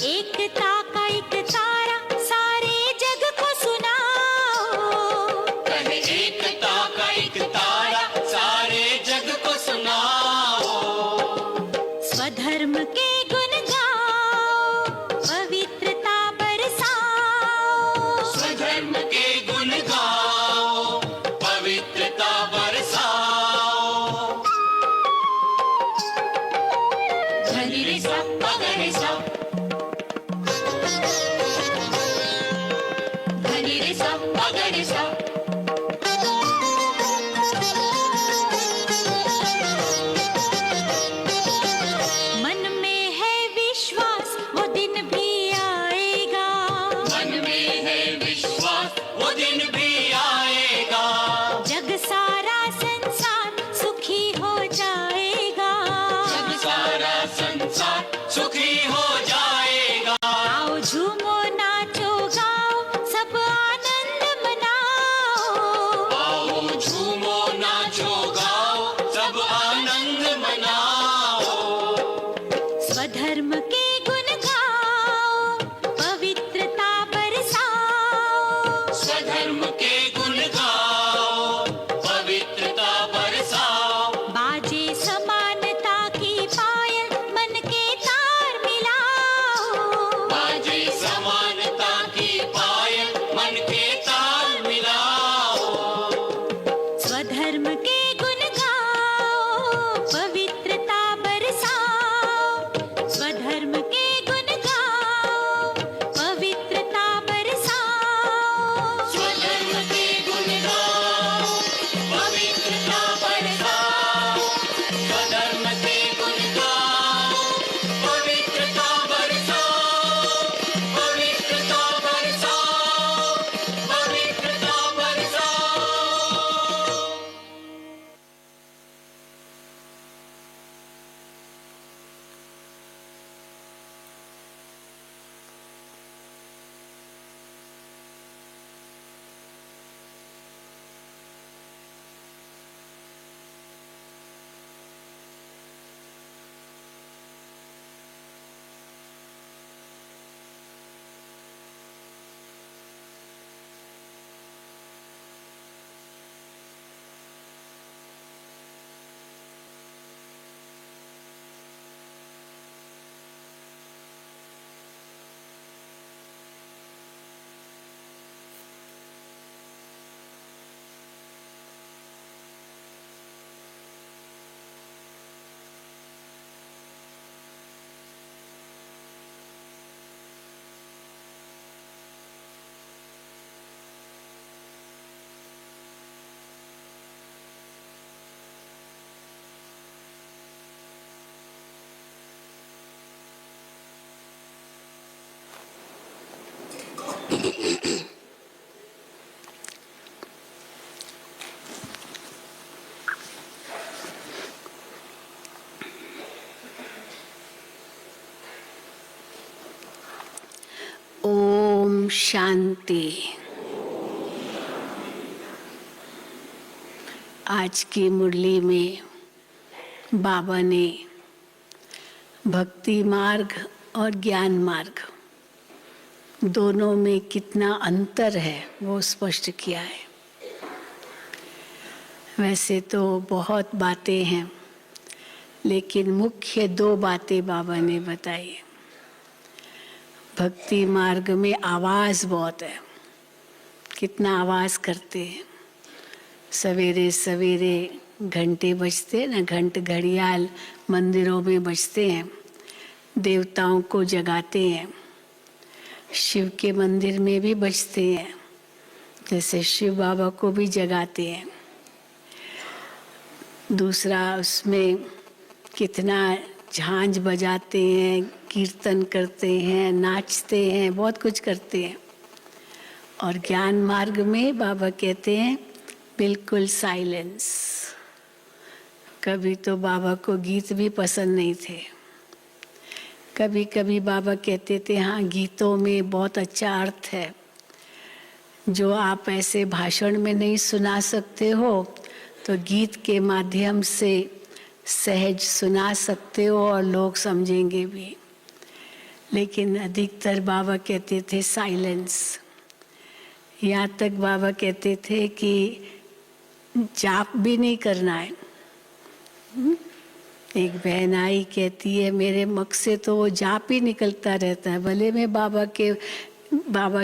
एकता का एक तारा सारे जग को सुनाओ। कहे एकता का एक तारा सारे जग को सुनाओ। स्वधर्म के गुण गाओ, पवित्रता बरसाओ। स्वधर्म के गुण गाओ, पवित्रता बरसाओ। धनी रे सा पगरे सा, धनी रे सा पगरे सा। मन में है विश्वास वो दिन भी आएगा। मन में है विश्वास वो दिन भी आएगा। जग सारा संसार सुखी हो जाएगा। जग सारा संसार सुखी हो जाएगा। आओ झूमो नाचो गाओ सब आनंद मनाओ। आओ झूमो नाचो गाओ सब आनंद मनाओ। स्वधर्म के गुण गाओ, पवित्रता बरसाओ। स्वधर्म के गुण गाओ, पवित्रता बरसाओ। बाजे समानता की पायल मन के तार मिलाओ। बाजे समानता की पायल मन के ताल मिलाओ। स्वधर्म के गुण गाओ, पवित्रता बरसाओ। स्वधर्म के गुण गाओ, पवित्रता बरसाओ। स्वधर्म के गुण गाओ, पवित्रता बरसाओ। स्वधर्म के गुण गाओ, पवित्रता बरसाओ। पवित्रता बरसाओ, पवित्रता बरसाओ। ओम शांति। आज की मुरली में बाबा ने भक्ति मार्ग और ज्ञान मार्ग दोनों में कितना अंतर है वो स्पष्ट किया है। वैसे तो बहुत बातें हैं, लेकिन मुख्य दो बातें बाबा ने बताई। भक्ति मार्ग में आवाज़ बहुत है, कितना आवाज़ करते हैं। सवेरे सवेरे घंटे बजते ना, घड़ियाल मंदिरों में बजते हैं, देवताओं को जगाते हैं। शिव के मंदिर में भी बजते हैं, जैसे शिव बाबा को भी जगाते हैं। दूसरा, उसमें कितना झांझ बजाते हैं, कीर्तन करते हैं, नाचते हैं, बहुत कुछ करते हैं। और ज्ञान मार्ग में बाबा कहते हैं बिल्कुल साइलेंस। कभी तो बाबा को गीत भी पसंद नहीं थे। कभी कभी बाबा कहते थे हाँ, गीतों में बहुत अच्छा अर्थ है जो आप ऐसे भाषण में नहीं सुना सकते हो, तो गीत के माध्यम से सहज सुना सकते हो और लोग समझेंगे भी। लेकिन अधिकतर बाबा कहते थे साइलेंस। यहाँ तक बाबा कहते थे कि जाप भी नहीं करना है। एक बहन आई कहती है मेरे मुख से तो वो जाप ही निकलता रहता है, भले मैं बाबा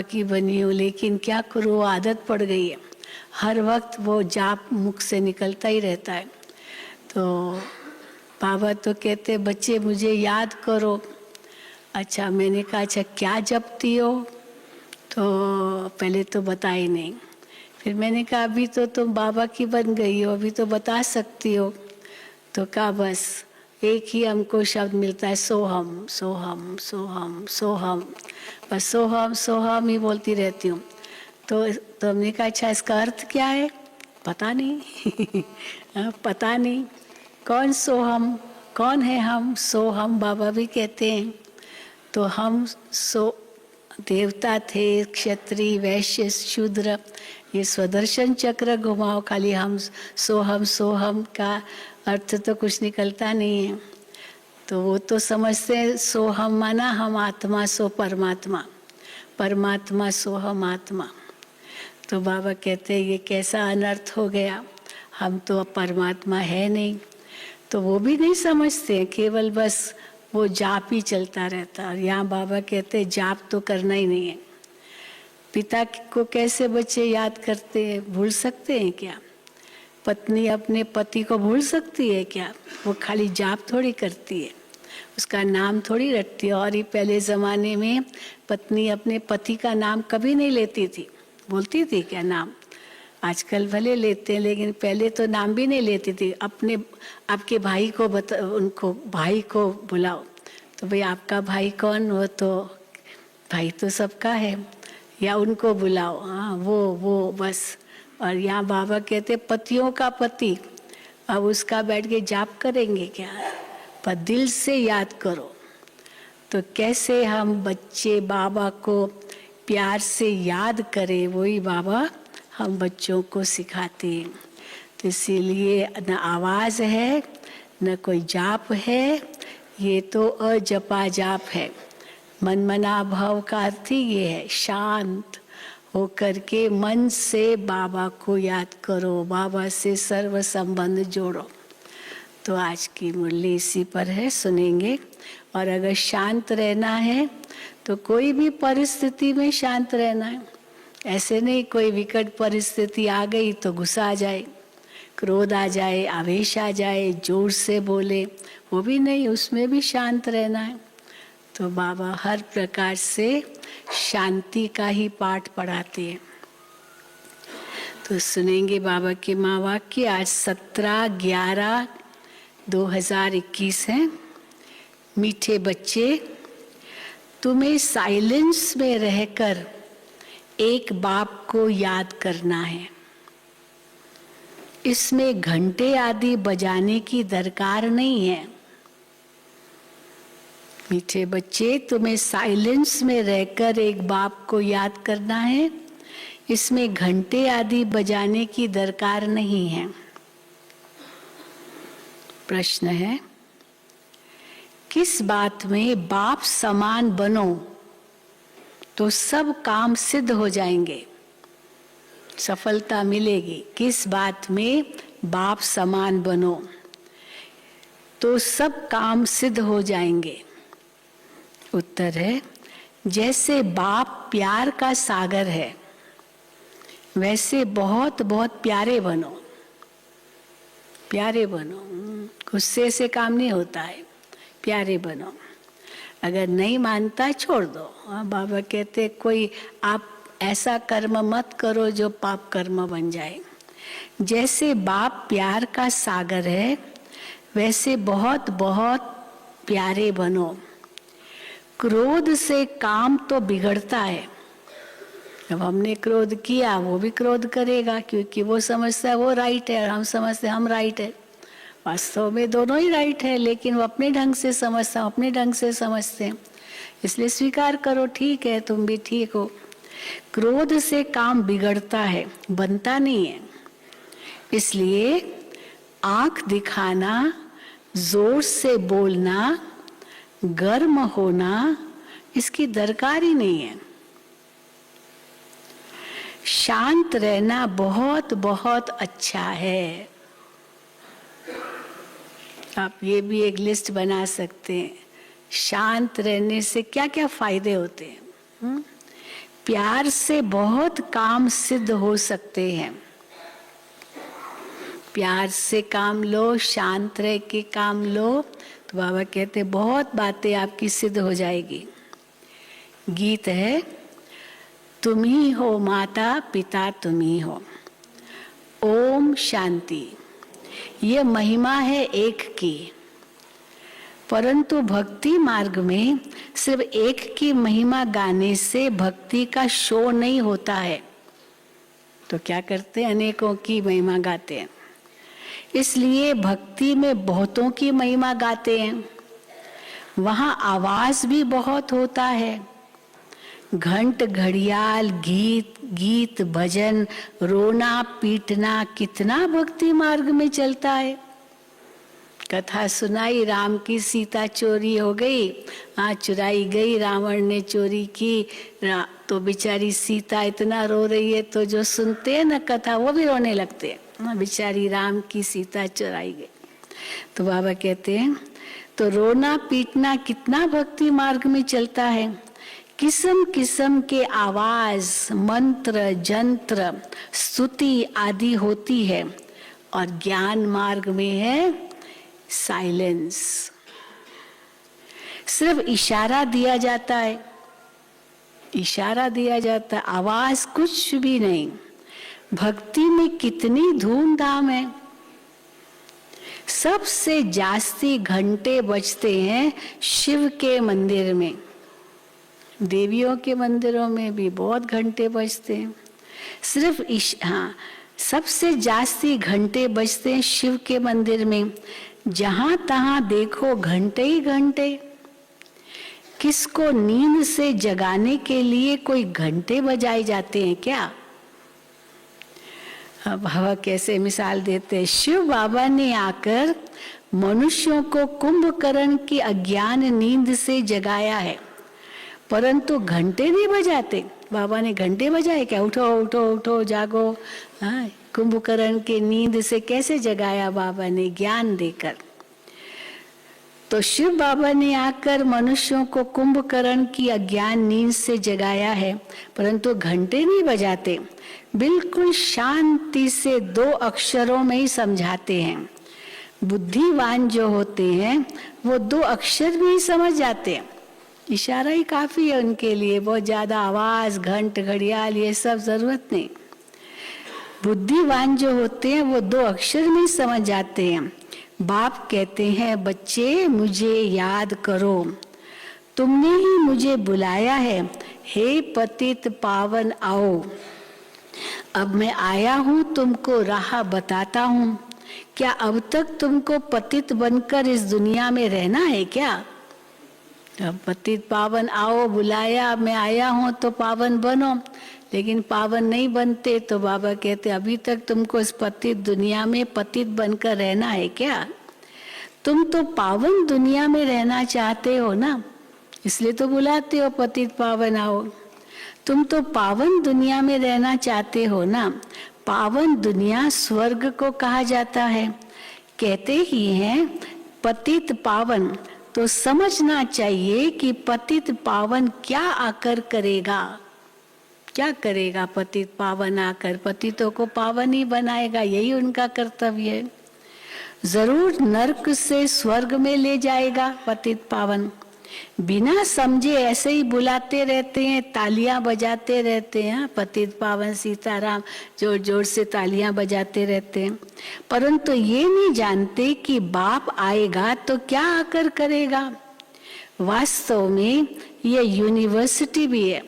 की बनी हूँ, लेकिन क्या करूँ, आदत पड़ गई है, हर वक्त वो जाप मुख से निकलता ही रहता है। तो बाबा तो कहते बच्चे मुझे याद करो। अच्छा, मैंने कहा अच्छा क्या जपती हो? तो पहले तो बताई नहीं। फिर मैंने कहा अभी तो तुम बाबा की बन गई हो, अभी तो बता सकती हो। तो कहा बस एक ही हमको शब्द मिलता है, सोहम सोहम सोहम सोहम, बस सोहम सोहम ही बोलती रहती हूँ। तो हमने कहा अच्छा इसका अर्थ क्या है? पता नहीं पता नहीं। कौन सोहम, कौन है हम? सोहम बाबा भी कहते हैं। तो हम देवता थे, क्षत्रिय वैश्य शूद्र, ये स्वदर्शन चक्र घुमाओ खाली हम सोहम का अर्थ तो कुछ निकलता नहीं है। तो वो तो समझते हैं सोहम माना हम आत्मा, सो परमात्मा, परमात्मा सोहम आत्मा। तो बाबा कहते हैं ये कैसा अनर्थ हो गया, हम तो अब परमात्मा है नहीं। तो वो भी नहीं समझते, केवल बस वो जाप ही चलता रहता। और यहाँ बाबा कहते हैं जाप तो करना ही नहीं है। पिता को कैसे बच्चे याद करते हैं, भूल सकते हैं क्या? पत्नी अपने पति को भूल सकती है क्या? वो खाली जाप थोड़ी करती है, उसका नाम थोड़ी रटती है। और ये पहले ज़माने में पत्नी अपने पति का नाम कभी नहीं लेती थी, बोलती थी क्या नाम? आजकल भले लेते हैं, लेकिन पहले तो नाम भी नहीं लेती थी। आपके भाई को उनको भाई को बुलाओ, तो भाई आपका भाई कौन? वो तो भाई तो सबका है, या उनको बुलाओ, हाँ वो बस। और यहाँ बाबा कहते पतियों का पति, अब उसका बैठ के जाप करेंगे क्या? पर दिल से याद करो। तो कैसे हम बच्चे बाबा को प्यार से याद करें, वही बाबा हम बच्चों को सिखाते हैं। तो इसीलिए न आवाज़ है न कोई जाप है, ये तो अजपा जाप है। मनमना भाव का अर्थ ही ये है, शांत होकर के मन से बाबा को याद करो, बाबा से सर्व संबंध जोड़ो। तो आज की मुरली इसी पर है, सुनेंगे। और अगर शांत रहना है तो कोई भी परिस्थिति में शांत रहना है। ऐसे नहीं कोई विकट परिस्थिति आ गई तो गुस्सा आ जाए, क्रोध आ जाए, आवेश आ जाए, जोर से बोले, वो भी नहीं, उसमें भी शांत रहना है। तो बाबा हर प्रकार से शांति का ही पाठ पढ़ाते हैं। तो सुनेंगे बाबा के महावाक्य। आज 17/11/2021 है। मीठे बच्चे, तुम्हें साइलेंस में रहकर एक बाप को याद करना है। इसमें घंटे आदि बजाने की दरकार नहीं है। मीठे बच्चे, तुम्हें साइलेंस में रहकर एक बाप को याद करना है, इसमें घंटे आदि बजाने की दरकार नहीं है। प्रश्न है, किस बात में बाप समान बनो तो सब काम सिद्ध हो जाएंगे, सफलता मिलेगी? किस बात में बाप समान बनो तो सब काम सिद्ध हो जाएंगे? उत्तर है, जैसे बाप प्यार का सागर है, वैसे बहुत बहुत प्यारे बनो। प्यारे बनो, गुस्से से काम नहीं होता है, प्यारे बनो। अगर नहीं मानता छोड़ दो। बाबा कहते कोई आप ऐसा कर्म मत करो जो पाप कर्म बन जाए। जैसे बाप प्यार का सागर है, वैसे बहुत बहुत प्यारे बनो। क्रोध से काम तो बिगड़ता है। अब हमने क्रोध किया, वो भी क्रोध करेगा, क्योंकि वो समझता है वो राइट है और हम समझते हैं हम राइट है। वास्तव में दोनों ही राइट है, लेकिन वो अपने ढंग से समझता है, अपने ढंग से समझते हैं। इसलिए स्वीकार करो, ठीक है तुम भी ठीक हो। क्रोध से काम बिगड़ता है, बनता नहीं है। इसलिए आंख दिखाना, जोर से बोलना, गर्म होना, इसकी दरकार ही नहीं है। शांत रहना बहुत बहुत अच्छा है। आप ये भी एक लिस्ट बना सकते हैं, शांत रहने से क्या क्या फायदे होते हैं। प्यार से बहुत काम सिद्ध हो सकते हैं। प्यार से काम लो, शांत रह के काम लो, तो बाबा कहते बहुत बातें आपकी सिद्ध हो जाएगी। गीत है, तुम ही हो माता पिता तुम ही हो, ओम शांति। ये महिमा है एक की, परंतु भक्ति मार्ग में सिर्फ एक की महिमा गाने से भक्ति का शो नहीं होता है। तो क्या करते हैं, अनेकों की महिमा गाते हैं। इसलिए भक्ति में बहुतों की महिमा गाते हैं। वहां आवाज भी बहुत होता है, घंट घड़ियाल, गीत भजन, रोना पीटना कितना भक्ति मार्ग में चलता है। कथा सुनाई, राम की सीता चोरी हो गई, चुराई गई, रावण ने चोरी की, तो बेचारी सीता इतना रो रही है, तो जो सुनते हैं ना कथा वो भी रोने लगते हैं, बेचारी राम की सीता चुराई गई। तो बाबा कहते हैं तो रोना पीटना कितना भक्ति मार्ग में चलता है। किस्म किस्म के आवाज, मंत्र, जंत्र, स्तुति आदि होती है, और ज्ञान मार्ग में है साइलेंस। सिर्फ इशारा दिया जाता है, इशारा दिया जाता है, आवाज कुछ भी नहीं। भक्ति में कितनी धूमधाम है। सबसे जास्ती घंटे बजते हैं शिव के मंदिर में, देवियों के मंदिरों में भी बहुत घंटे बजते हैं। सिर्फ सबसे जास्ती घंटे बजते हैं शिव के मंदिर में। जहां तहां देखो घंटे ही घंटे। किसको नींद से जगाने के लिए कोई घंटे बजाए जाते हैं क्या? अब बाबा कैसे मिसाल देते हैं। शिव बाबा ने आकर मनुष्यों को कुंभकर्ण की अज्ञान नींद से जगाया है, परंतु घंटे नहीं बजाते। बाबा ने घंटे बजाए क्या? उठो उठो उठो जागो। कुंभकर्ण के नींद से कैसे जगाया बाबा ने? ज्ञान देकर। तो शिव बाबा ने आकर मनुष्यों को कुंभकर्ण की अज्ञान नींद से जगाया है, परंतु घंटे नहीं बजाते। बिल्कुल शांति से 2 अक्षरों में ही समझाते हैं। बुद्धिवान जो होते हैं वो 2 अक्षर भी समझ जाते हैं। इशारा ही काफी है उनके लिए, बहुत ज्यादा आवाज, घंट घड़ियाल ये सब जरूरत नहीं। बुद्धिवान जो होते हैं वो 2 अक्षर में ही समझ जाते हैं। बाप कहते हैं, बच्चे मुझे याद करो, तुमने ही मुझे बुलाया है, हे पतित पावन आओ। अब मैं आया हूं, तुमको राह बताता हूं। क्या अब तक तुमको पतित बनकर इस दुनिया में रहना है क्या? अब पतित पावन आओ बुलाया, अब मैं आया हूं तो पावन बनो, लेकिन पावन नहीं बनते। तो बाबा कहते अभी तक तुमको इस पतित दुनिया में पतित बनकर रहना है क्या? तुम तो पावन दुनिया में रहना चाहते हो ना, इसलिए तो बुलाते हो पतित पावन आओ। तुम तो पावन दुनिया में रहना चाहते हो ना। पावन दुनिया स्वर्ग को कहा जाता है। कहते ही हैं पतित पावन, तो समझना चाहिए कि पतित पावन क्या आकर करेगा। क्या करेगा पतित पावन आकर? पतितों को पावन ही बनाएगा, यही उनका कर्तव्य है। जरूर नरक से स्वर्ग में ले जाएगा पतित पावन। बिना समझे ऐसे ही बुलाते रहते हैं, तालियां बजाते रहते हैं। पतित पावन सीताराम जोर जोर से तालियां बजाते रहते हैं, परंतु ये नहीं जानते कि बाप आएगा तो क्या आकर करेगा। वास्तव में ये यूनिवर्सिटी भी है।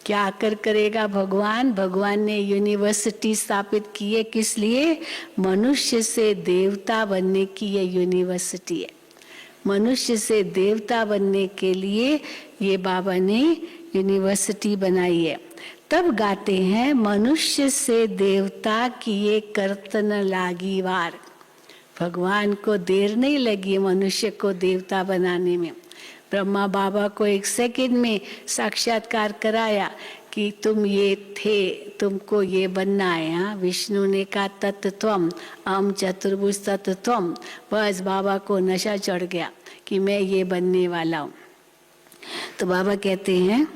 क्या आकर करेगा भगवान? भगवान ने यूनिवर्सिटी स्थापित की है, किस लिए? मनुष्य से देवता बनने की ये यूनिवर्सिटी है। मनुष्य से देवता बनने के लिए ये बाबा ने यूनिवर्सिटी बनाई है। तब गाते हैं, मनुष्य से देवता किए कर्तन लागी वार। भगवान को देर नहीं लगी मनुष्य को देवता बनाने में। ब्रह्मा बाबा को 1 सेकंड में साक्षात्कार कराया कि तुम ये थे, तुमको ये बनना है। हाँ, विष्णु ने कहा तत्त्वम अहम चतुर्भुज तत्त्वम। बस बाबा को नशा चढ़ गया कि मैं ये बनने वाला हूँ। तो बाबा कहते हैं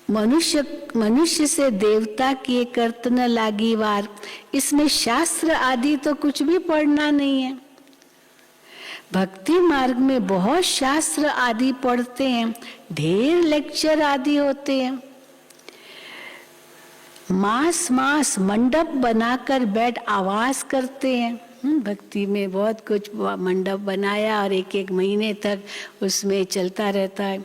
मनुष्य से देवता किए करत न लागी वार। इसमें शास्त्र आदि तो कुछ भी पढ़ना नहीं है। भक्ति मार्ग में बहुत शास्त्र आदि पढ़ते हैं, ढेर लेक्चर आदि होते हैं। मास मंडप बनाकर बैठ आवाज करते हैं। भक्ति में बहुत कुछ मंडप बनाया और 1-1 महीने तक उसमें चलता रहता है।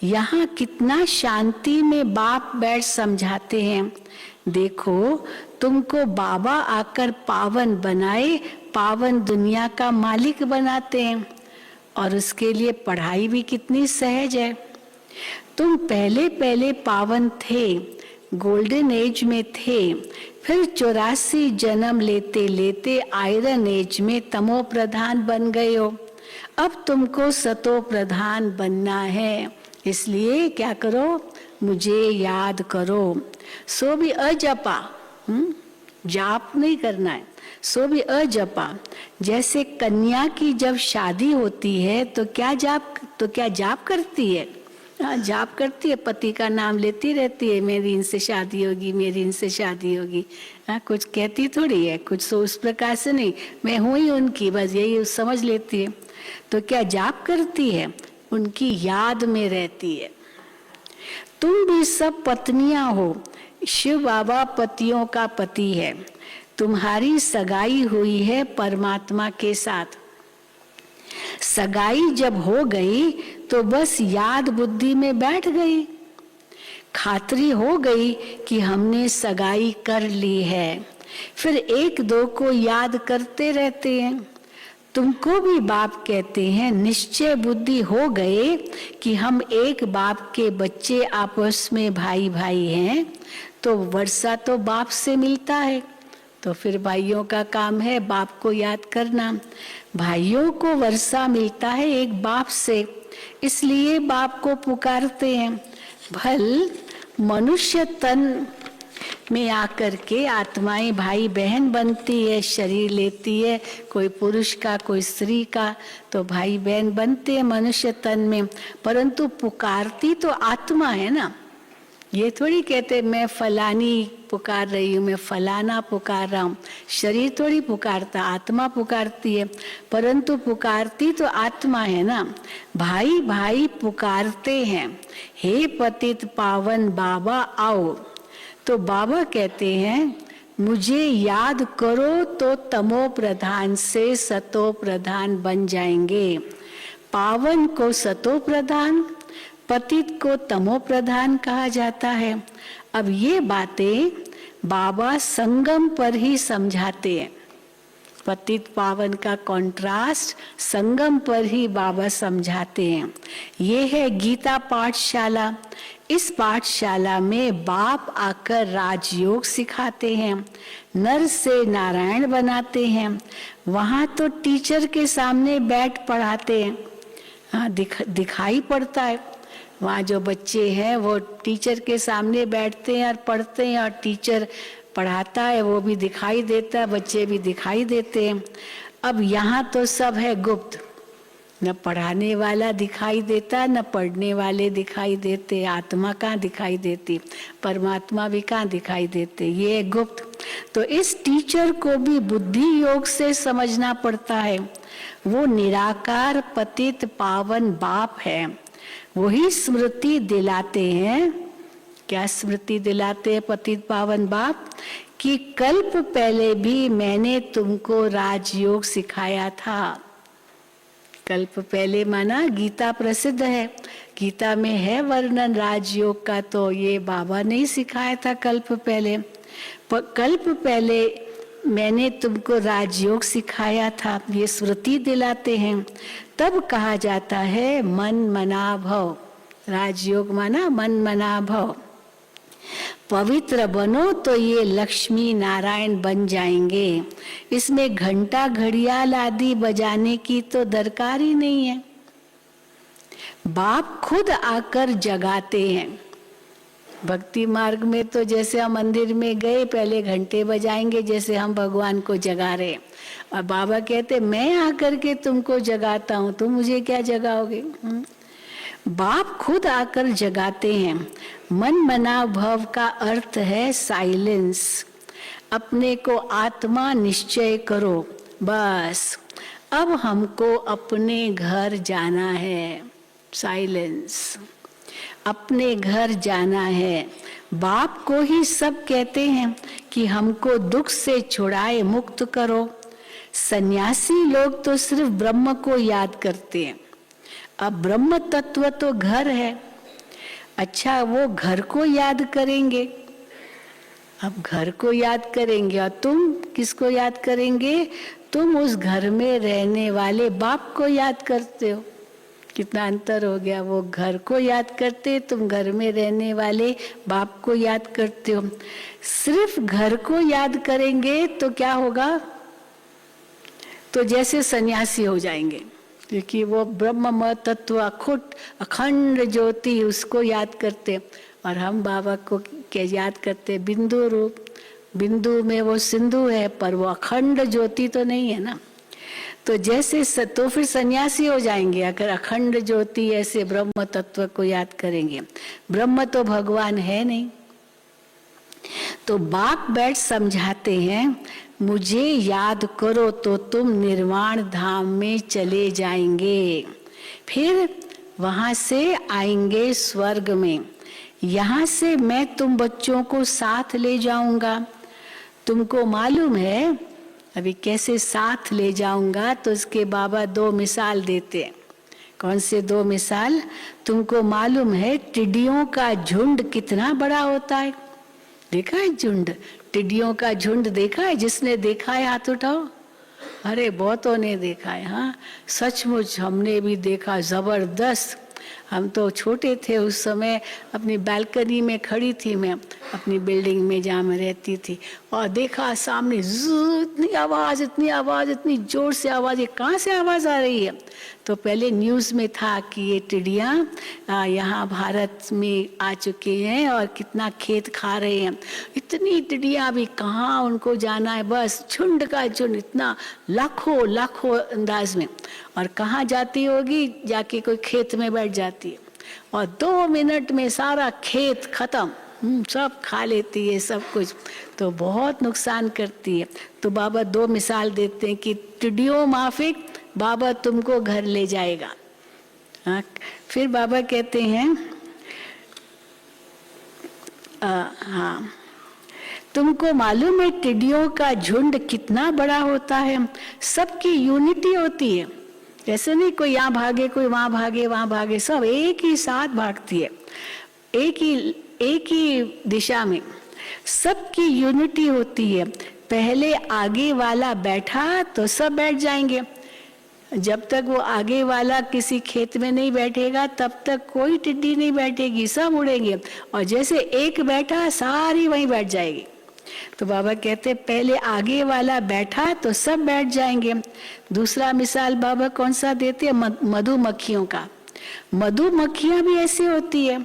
यहाँ कितना शांति में बाप बैठ समझाते हैं। देखो तुमको बाबा आकर पावन बनाए, पावन दुनिया का मालिक बनाते हैं। और उसके लिए पढ़ाई भी कितनी सहज है। तुम पहले पावन थे, गोल्डन एज में थे, फिर 84 जन्म लेते लेते आयरन एज में तमो प्रधान बन गए हो। अब तुमको सतो प्रधान बनना है। इसलिए क्या करो, मुझे याद करो। सो भी अजपा, जाप नहीं करना है, सो भी अजपा। जैसे कन्या की जब शादी होती है तो क्या जाप करती है? हाँ, जाप करती है, पति का नाम लेती रहती है, मेरी इनसे शादी होगी, मेरी इनसे शादी होगी। हाँ, कुछ कहती थोड़ी है, कुछ सो उस प्रकार से नहीं, मैं हूँ ही उनकी, बस यही समझ लेती है। तो क्या जाप करती है? उनकी याद में रहती है। तुम भी सब पत्नियां हो, शिव बाबा पतियों का पति है। तुम्हारी सगाई हुई है परमात्मा के साथ। सगाई जब हो गई तो बस याद बुद्धि में बैठ गई, खातरी हो गई कि हमने सगाई कर ली है। फिर 1-2 को याद करते रहते हैं। तुमको भी बाप कहते हैं, निश्चय बुद्धि हो गए कि हम एक बाप के बच्चे, आपस में भाई भाई हैं। तो वर्षा तो बाप से मिलता है, तो फिर भाइयों का काम है बाप को याद करना। भाइयों को वर्षा मिलता है एक बाप से, इसलिए बाप को पुकारते हैं। भल मनुष्य तन में आकर के आत्माएं भाई बहन बनती है, शरीर लेती है, कोई पुरुष का कोई स्त्री का, तो भाई बहन बनते हैं मनुष्य तन में। परंतु पुकारती तो आत्मा है ना। ये थोड़ी कहते मैं फलानी पुकार रही हूँ, मैं फलाना पुकार रहा हूँ। शरीर थोड़ी पुकारता, आत्मा पुकारती है। परंतु पुकारती तो आत्मा है ना। भाई भाई पुकारते हैं, हे पतित पावन बाबा आओ। तो बाबा कहते हैं, मुझे याद करो तो तमो प्रधान से सतो प्रधान बन जाएंगे। पावन को सतो प्रधान, पतित को तमो प्रधान कहा जाता है। अब ये बातें बाबा संगम पर ही समझाते हैं। पतित पावन का कॉन्ट्रास्ट संगम पर ही बाबा समझाते हैं। ये है गीता पाठशाला। इस पाठशाला में बाप आकर राजयोग सिखाते हैं, नर से नारायण बनाते हैं। वहाँ तो टीचर के सामने बैठ पढ़ाते हैं। हाँ, दिखाई पड़ता है। वहाँ जो बच्चे हैं वो टीचर के सामने बैठते हैं और पढ़ते हैं, और टीचर पढ़ाता है वो भी दिखाई देता है, बच्चे भी दिखाई देते हैं। अब यहाँ तो सब है गुप्त, न पढ़ाने वाला दिखाई देता, न पढ़ने वाले दिखाई देते। आत्मा कहाँ दिखाई देती, परमात्मा भी कहाँ दिखाई देते, ये है गुप्त। तो इस टीचर को भी बुद्धि योग से समझना पड़ता है। वो निराकार पतित पावन बाप है। वही स्मृति दिलाते हैं। क्या स्मृति दिलाते हैं पतित पावन बाप? कि कल्प पहले भी मैंने तुमको राजयोग सिखाया था। कल्प पहले माना गीता प्रसिद्ध है, गीता में है वर्णन राजयोग का, तो ये बाबा ने ही सिखाया था कल्प पहले। कल्प पहले मैंने तुमको राजयोग सिखाया था, ये स्मृति दिलाते हैं। तब कहा जाता है मन मना भव। राजयोग माना मन मना भव। पवित्र बनो तो ये लक्ष्मी नारायण बन जाएंगे। इसमें घंटा घड़ियाल आदि बजाने की तो दरकार ही नहीं है। बाप खुद आकर जगाते हैं। भक्ति मार्ग में तो जैसे हम मंदिर में गए, पहले घंटे बजाएंगे जैसे हम भगवान को जगा रहे हैं, और बाबा कहते मैं आकर के तुमको जगाता हूँ, तुम मुझे क्या जगाओगे? बाप खुद आकर जगाते हैं। मन मना भव का अर्थ है साइलेंस। अपने को आत्मा निश्चय करो, बस अब हमको अपने घर जाना है। साइलेंस, अपने घर जाना है। बाप को ही सब कहते हैं कि हमको दुख से छुड़ाए, मुक्त करो। सन्यासी लोग तो सिर्फ ब्रह्म को याद करते हैं। अब ब्रह्म तत्व तो घर है, अच्छा वो घर को याद करेंगे। अब घर को याद करेंगे और तुम किसको याद करेंगे? तुम उस घर में रहने वाले बाप को याद करते हो। कितना अंतर हो गया। वो घर को याद करते, तुम घर में रहने वाले बाप को याद करते हो। सिर्फ घर को याद करेंगे तो क्या होगा? तो जैसे सन्यासी हो जाएंगे, क्योंकि वो ब्रह्म तत्व अखुट अखंड ज्योति उसको याद करते, और हम बाबा को क्या याद करते? बिंदु रूप। बिंदु में वो सिंधु है, पर वो अखंड ज्योति तो नहीं है ना। तो जैसे तो फिर सन्यासी हो जाएंगे अगर अखंड ज्योति ऐसे ब्रह्म तत्व को याद करेंगे। ब्रह्म तो भगवान है नहीं। तो बाप बैठ समझाते हैं, मुझे याद करो तो तुम निर्वाण धाम में चले जाएंगे, फिर वहां से आएंगे स्वर्ग में। यहाँ से मैं तुम बच्चों को साथ ले जाऊंगा। तुमको मालूम है अभी कैसे साथ ले जाऊंगा? तो इसके बाबा दो मिसाल देते हैं। कौन से दो मिसाल? तुमको मालूम है टिड्डियों का झुंड कितना बड़ा होता है? देखा है झुंड? टिड्डियों का झुंड देखा है? जिसने देखा है हाथ उठाओ। अरे बहुतों ने देखा है। हाँ सचमुच हमने भी देखा, जबरदस्त। हम तो छोटे थे उस समय, अपनी बालकनी में खड़ी थी मैं अपनी बिल्डिंग में जहाँ मैं रहती थी, और देखा सामने इतनी आवाज़, इतनी जोर से आवाज़, ये कहाँ से आवाज़ आ रही है? तो पहले न्यूज़ में था कि ये टिड्डियाँ यहाँ भारत में आ चुके हैं और कितना खेत खा रहे हैं। इतनी टिड्डियाँ अभी कहाँ उनको जाना है, बस झुंड का झुंड, इतना लाखों अंदाज में। और कहाँ जाती होगी? जाके कोई खेत में बैठ जाती है और 2 मिनट में सारा खेत खत्म, सब खा लेती है सब कुछ। तो बहुत नुकसान करती है। तो बाबा 2 मिसाल देते हैं कि टिड्डियों माफिक बाबा तुमको घर ले जाएगा। हाँ, फिर बाबा कहते हैं हाँ, तुमको मालूम है टिड्डियों का झुंड कितना बड़ा होता है? सबकी यूनिटी होती है। ऐसे नहीं कोई यहाँ भागे, कोई वहाँ भागे, सब एक ही साथ भागती है, एक ही दिशा में। सबकी यूनिटी होती है। पहले आगे वाला बैठा तो सब बैठ जाएंगे। जब तक वो आगे वाला किसी खेत में नहीं बैठेगा तब तक कोई टिड्डी नहीं बैठेगी, सब उड़ेंगे। और जैसे एक बैठा सारी वहीं बैठ जाएगी। तो बाबा कहते पहले आगे वाला बैठा तो सब बैठ जाएंगे। दूसरा मिसाल बाबा कौन सा देते हैं? मधुमक्खियों का। मधुमक्खियां भी ऐसे होती है।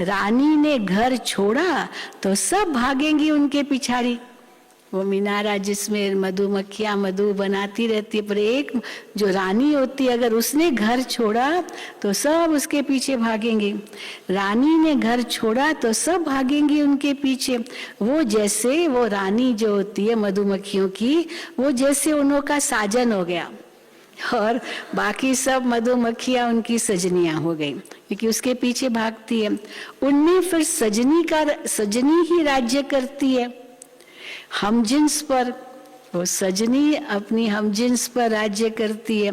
रानी ने घर छोड़ा तो सब भागेंगी उनके पिछाड़ी। वो मीनारा जिसमें मधुमक्खियां मधु बनाती रहती है, पर एक जो रानी होती है अगर उसने घर छोड़ा तो सब उसके पीछे भागेंगे। रानी ने घर छोड़ा तो सब भागेंगी उनके पीछे। वो जैसे वो रानी जो होती है मधुमक्खियों की, वो जैसे उन्हों का साजन हो गया और बाकी सब मधुमक्खियां उनकी सजनियां हो गई, क्योंकि उसके पीछे भागती है। उनमें फिर सजनी ही राज्य करती है हमजिन्स पर। वो सजनी अपनी हमजिन्स पर राज्य करती है।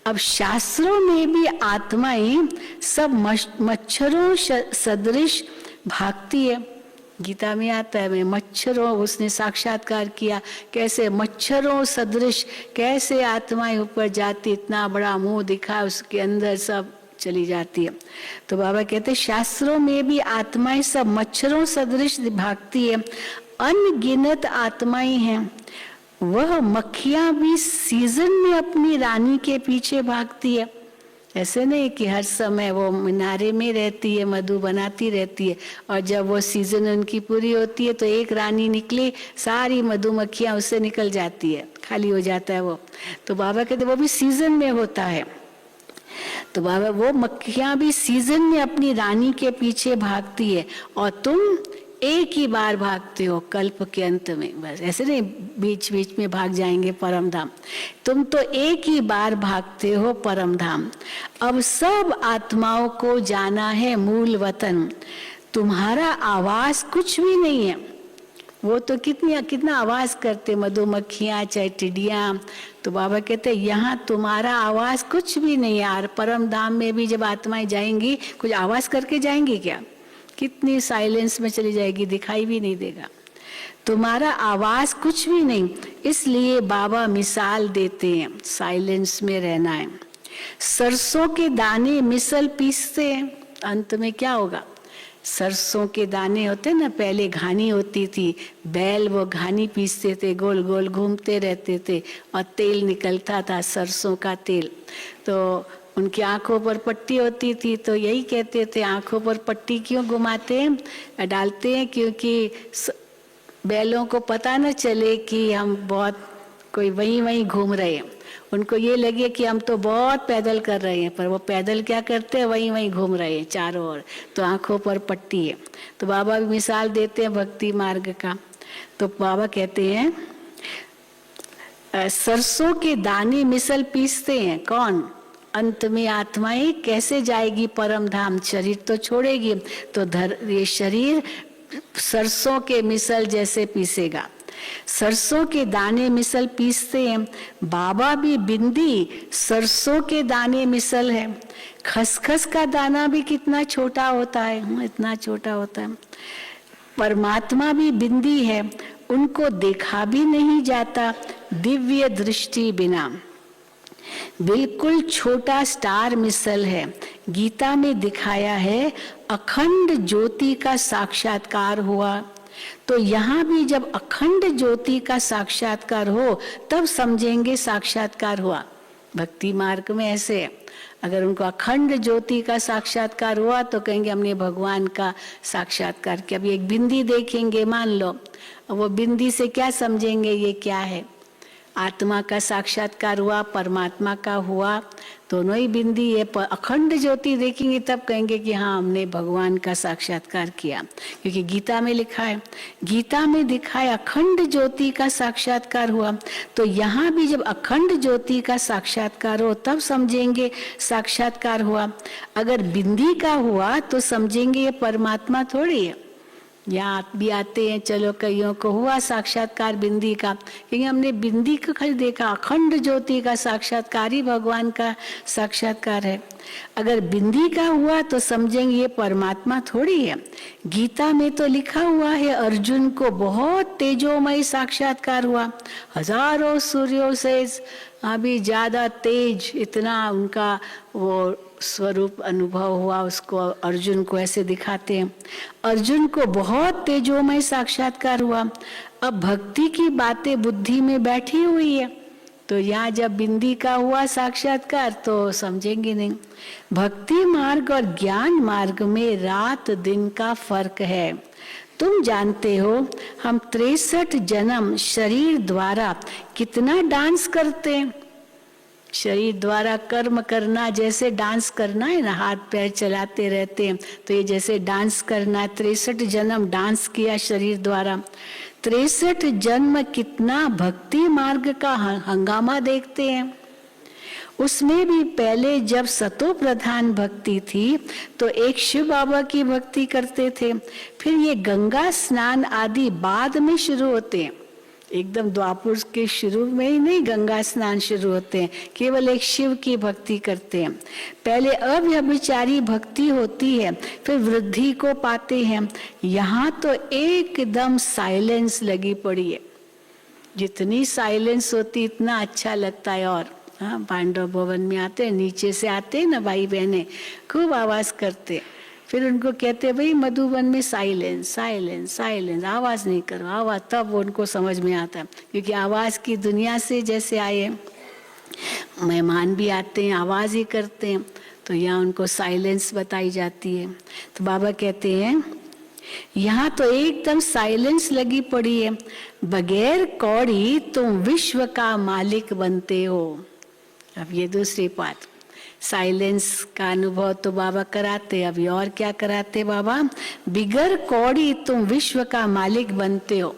अब शास्त्रों में भी आत्माएं सब मच्छरों सदृश भागती है। गीता में आता है, मैं मच्छरों, उसने साक्षात्कार किया कैसे मच्छरों सदृश कैसे आत्माएं ऊपर जाती, इतना बड़ा मुंह दिखा उसके अंदर सब चली जाती है। तो बाबा कहते शास्त्रों में भी आत्माएं सब मच्छरों सदृश भागती है। अनगिनत आत्माएं हैं। वह मक्खियां भी सीजन में अपनी रानी के पीछे भागती है। ऐसे नहीं कि हर समय वो मीनारे में रहती है, मधु बनाती रहती है, और जब वो सीजन उनकी पूरी होती है तो एक रानी निकली, सारी मधुमक्खियां उससे निकल जाती है, खाली हो जाता है वो। तो बाबा कहते वो भी सीजन में होता है। तो बाबा वो मक्खियां भी सीजन में अपनी रानी के पीछे भागती है, और तुम एक ही बार भागते हो कल्प के अंत में, बस ऐसे नहीं बीच बीच में भाग जाएंगे परम धाम। तुम तो एक ही बार भागते हो परम धाम। अब सब आत्माओं को जाना है मूल वतन, तुम्हारा आवाज कुछ भी नहीं है। वो तो कितना आवाज करते मधुमक्खियां चाहे टिड्डियां। तो बाबा कहते यहाँ तुम्हारा आवाज कुछ भी नहीं है यार। परम धाम में भी जब आत्माएं जाएंगी कुछ आवाज करके जाएंगी क्या? कितनी साइलेंस में चली जाएगी, दिखाई भी नहीं देगा। तुम्हारा आवाज कुछ भी नहीं, इसलिए बाबा मिसाल देते हैं साइलेंस में रहना है। सरसों के दाने मिसल पीसते हैं, अंत में क्या होगा? सरसों के दाने होते ना, पहले घानी होती थी, बैल वो घानी पीसते थे, गोल गोल घूमते रहते थे और तेल निकलता था, सरसों का तेल। तो उनकी आंखों पर पट्टी होती थी, तो यही कहते थे आंखों पर पट्टी क्यों घुमाते हैं, डालते हैं, क्योंकि बैलों को पता न चले कि हम बहुत कोई वहीं घूम रहे हैं। उनको ये लगे कि हम तो बहुत पैदल कर रहे हैं, पर वो पैदल क्या करते हैं, वहीं घूम रहे हैं चारों ओर। तो आंखों पर पट्टी है। तो बाबा भी मिसाल देते हैं भक्ति मार्ग का। तो बाबा कहते हैं सरसों के दाने मिसल पीसते हैं कौन? अंत में आत्माएं कैसे जाएगी परम धाम? शरीर तो छोड़ेगी, तो ये शरीर सरसों के मिसल जैसे पीसेगा। सरसों के दाने मिसल पीसते हैं। बाबा भी बिंदी सरसों के दाने मिसल है। खसखस का दाना भी कितना छोटा होता है, इतना छोटा होता है। परमात्मा भी बिंदी है, उनको देखा भी नहीं जाता दिव्य दृष्टि बिना। बिल्कुल छोटा स्टार मिसल है। गीता में दिखाया है अखंड ज्योति का साक्षात्कार हुआ। तो यहाँ भी जब अखंड ज्योति का साक्षात्कार हो तब समझेंगे साक्षात्कार हुआ। भक्ति मार्ग में ऐसे है, अगर उनको अखंड ज्योति का साक्षात्कार हुआ तो कहेंगे हमने भगवान का साक्षात्कार किया। अभी एक बिंदी देखेंगे मान लो, अब वो बिंदी से क्या समझेंगे ये क्या है? आत्मा का साक्षात्कार हुआ, परमात्मा का हुआ, दोनों ही बिंदी है। अखंड ज्योति देखेंगे तब कहेंगे कि हाँ हमने भगवान का साक्षात्कार किया, क्योंकि गीता में लिखा है, गीता में दिखाया अखंड ज्योति का साक्षात्कार हुआ। तो यहाँ भी जब अखंड ज्योति का साक्षात्कार हो तब समझेंगे साक्षात्कार हुआ। अगर बिंदी का हुआ तो समझेंगे ये परमात्मा थोड़ी है। यहाँ भी आते हैं, चलो कईयों को हुआ साक्षात्कार बिंदी का, क्योंकि हमने बिंदी को खाली देखा, अखंड ज्योति का साक्षात्कार ही भगवान का साक्षात्कार है। अगर बिंदी का हुआ तो समझेंगे ये परमात्मा थोड़ी है। गीता में तो लिखा हुआ है अर्जुन को बहुत तेजोमय साक्षात्कार हुआ, हजारों सूर्यों से अभी ज्यादा तेज, इतना उनका वो स्वरूप अनुभव हुआ उसको। अर्जुन को ऐसे दिखाते हैं, अर्जुन को बहुत तेजोमय साक्षात्कार हुआ। अब भक्ति की बातें बुद्धि में बैठी हुई है, तो यहाँ जब बिंदी का हुआ साक्षात्कार तो समझेंगे नहीं। भक्ति मार्ग और ज्ञान मार्ग में रात दिन का फर्क है। तुम जानते हो हम 63 जन्म शरीर द्वारा कितना डांस करते हैं। शरीर द्वारा कर्म करना जैसे डांस करना है ना, हाथ पैर चलाते रहते हैं, तो ये जैसे डांस करना है। 63 जन्म डांस किया शरीर द्वारा। 63 जन्म कितना भक्ति मार्ग का हंगामा देखते हैं। उसमें भी पहले जब सतो प्रधान भक्ति थी तो एक शिव बाबा की भक्ति करते थे, फिर ये गंगा स्नान आदि बाद में शुरू होते हैं। एकदम द्वापर के शुरू में ही नहीं गंगा स्नान शुरू होते हैं, केवल एक शिव की भक्ति करते हैं। पहले अव्यभिचारी भक्ति होती है, फिर वृद्धि को पाते हैं। यहाँ तो एकदम साइलेंस लगी पड़ी है। जितनी साइलेंस होती इतना अच्छा लगता है। और हाँ, पांडव भवन में आते हैं, नीचे से आते हैं ना भाई बहने, खूब आवाज करते, फिर उनको कहते भाई मधुबन में साइलेंस साइलेंस साइलेंस, आवाज नहीं करो आवाज, तब उनको समझ में आता है, क्योंकि आवाज की दुनिया से जैसे आए। मेहमान भी आते हैं, आवाज ही करते हैं, तो यहाँ उनको साइलेंस बताई जाती है। तो बाबा कहते हैं यहाँ तो एकदम साइलेंस लगी पड़ी है, बगैर कौड़ी तुम विश्व का मालिक बनते हो। अब ये दूसरी बात, साइलेंस का अनुभव तो बाबा कराते, अभी और क्या कराते बाबा, बिगर कौड़ी तुम विश्व का मालिक बनते हो।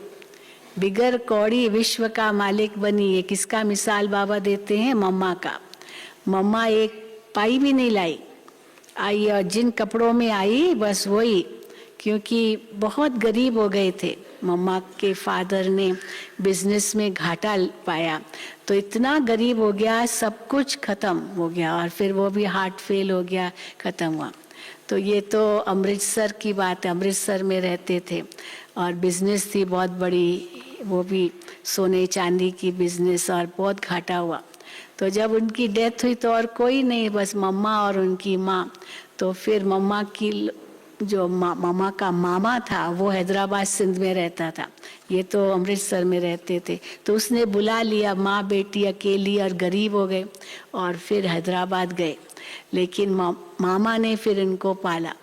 बिगर कौड़ी विश्व का मालिक बनी है। किसका मिसाल बाबा देते हैं, मम्मा का। मम्मा एक पाई भी नहीं लाई, आई और जिन कपड़ों में आई बस वही, क्योंकि बहुत गरीब हो गए थे। मम्मा के फादर ने बिजनेस में घाटा पाया, तो इतना गरीब हो गया, सब कुछ खत्म हो गया, और फिर वो भी हार्ट फेल हो गया, खत्म हुआ। तो ये तो अमृतसर की बात है, अमृतसर में रहते थे और बिजनेस थी बहुत बड़ी, वो भी सोने चांदी की बिजनेस, और बहुत घाटा हुआ। तो जब उनकी डेथ हुई तो और कोई नहीं, बस मम्मा और उनकी माँ। तो फिर मम्मा की जो मम्मा का मामा था वो हैदराबाद सिंध में रहता था, ये तो अमृतसर में रहते थे। तो उसने बुला लिया, माँ बेटी अकेली और गरीब हो गए, और फिर हैदराबाद गए। लेकिन मामा ने फिर इनको पाला,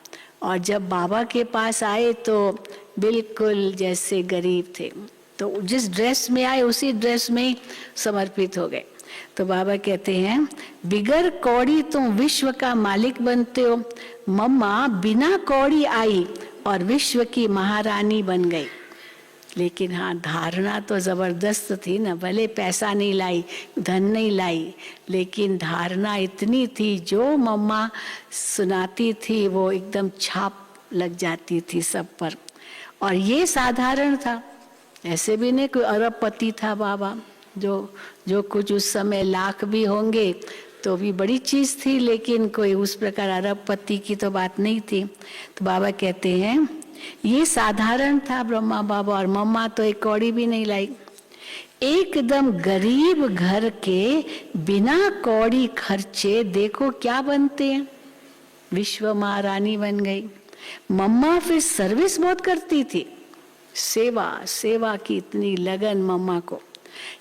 और जब बाबा के पास आए तो बिल्कुल जैसे गरीब थे, तो जिस ड्रेस में आए उसी ड्रेस में ही समर्पित हो गए। तो बाबा कहते हैं बिगर कौड़ी तुम विश्व का मालिक बनते हो। मम्मा बिना कौड़ी आई और विश्व की महारानी बन गई। लेकिन हाँ, धारणा तो जबरदस्त थी ना, भले पैसा नहीं लाई, धन नहीं लाई, लेकिन धारणा इतनी थी, जो मम्मा सुनाती थी वो एकदम छाप लग जाती थी सब पर। और ये साधारण था, ऐसे भी नहीं कोई अरबपति था बाबा, जो कुछ उस समय लाख भी होंगे तो भी बड़ी चीज थी, लेकिन कोई उस प्रकार अरबपति की तो बात नहीं थी। तो बाबा कहते हैं ये साधारण था ब्रह्मा बाबा, और मम्मा तो एक कौड़ी भी नहीं लाई। एकदम गरीब घर के बिना कौड़ी खर्चे देखो क्या बनते हैं, विश्व महारानी बन गई। मम्मा फिर सर्विस बहुत करती थी, सेवा की इतनी लगन मम्मा को।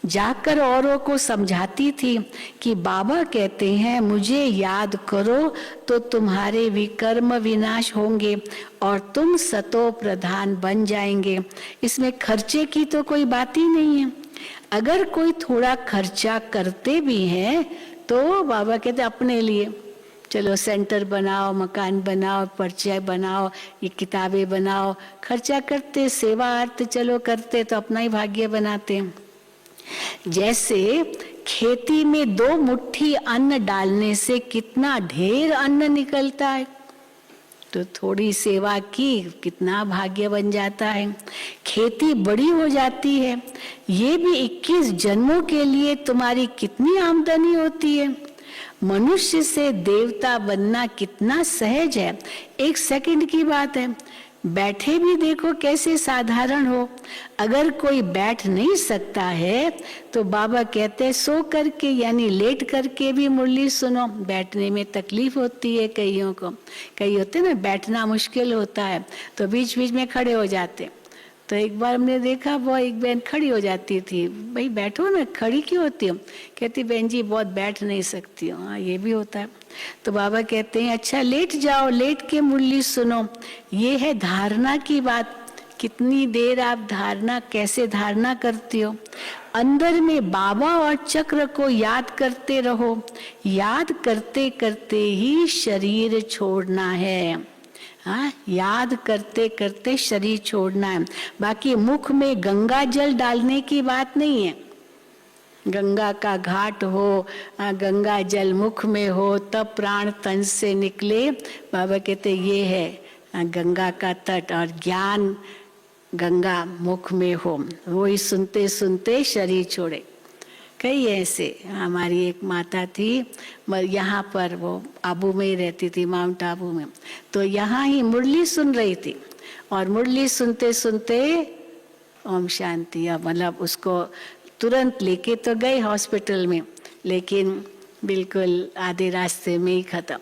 जाकर औरों को समझाती थी कि बाबा कहते हैं मुझे याद करो तो तुम्हारे विकर्म विनाश होंगे और तुम सतो प्रधान बन जाएंगे। इसमें खर्चे की तो कोई बात ही नहीं है। अगर कोई थोड़ा खर्चा करते भी हैं तो बाबा कहते अपने लिए, चलो सेंटर बनाओ, मकान बनाओ, पर्चे बनाओ, ये किताबें बनाओ, खर्चा करते, सेवा अर्थ चलो करते तो अपना ही भाग्य बनाते हैं। जैसे खेती में 2 मुट्ठी अन्न डालने से कितना ढेर अन्न निकलता है, तो थोड़ी सेवा की कितना भाग्य बन जाता है, खेती बड़ी हो जाती है। ये भी 21 जन्मों के लिए तुम्हारी कितनी आमदनी होती है। मनुष्य से देवता बनना कितना सहज है, 1 सेकंड की बात है। बैठे भी देखो कैसे साधारण हो। अगर कोई बैठ नहीं सकता है तो बाबा कहते हैं सो करके यानी लेट करके भी मुरली सुनो। बैठने में तकलीफ होती है कईयों को, कई होते ना बैठना मुश्किल होता है तो बीच बीच में खड़े हो जाते। तो एक बार हमने देखा वो एक बहन खड़ी हो जाती थी, भाई बैठो ना, खड़ी क्यों होती हो? कहती बहन जी बहुत बैठ नहीं सकती हूँ। हाँ ये भी होता है। तो बाबा कहते हैं अच्छा लेट जाओ, लेट के मुरली सुनो। ये है धारणा की बात। कितनी देर आप धारणा, कैसे धारणा करती हो? अंदर में बाबा और चक्र को याद करते रहो। याद करते करते ही शरीर छोड़ना है। हाँ, याद करते करते शरीर छोड़ना है। बाकी मुख में गंगा जल डालने की बात नहीं है। गंगा का घाट हो, गंगा जल मुख में हो तब प्राण तन से निकले। बाबा कहते ये है गंगा का तट, और ज्ञान गंगा मुख में हो, वही सुनते सुनते शरीर छोड़े। कई ऐसे, हमारी एक माता थी यहाँ पर, वो आबू में ही रहती थी, माउंट आबू में। तो यहाँ ही मुरली सुन रही थी और मुरली सुनते सुनते ओम शांति, मतलब उसको तुरंत लेके तो गए हॉस्पिटल में, लेकिन बिल्कुल आधे रास्ते में ही खत्म।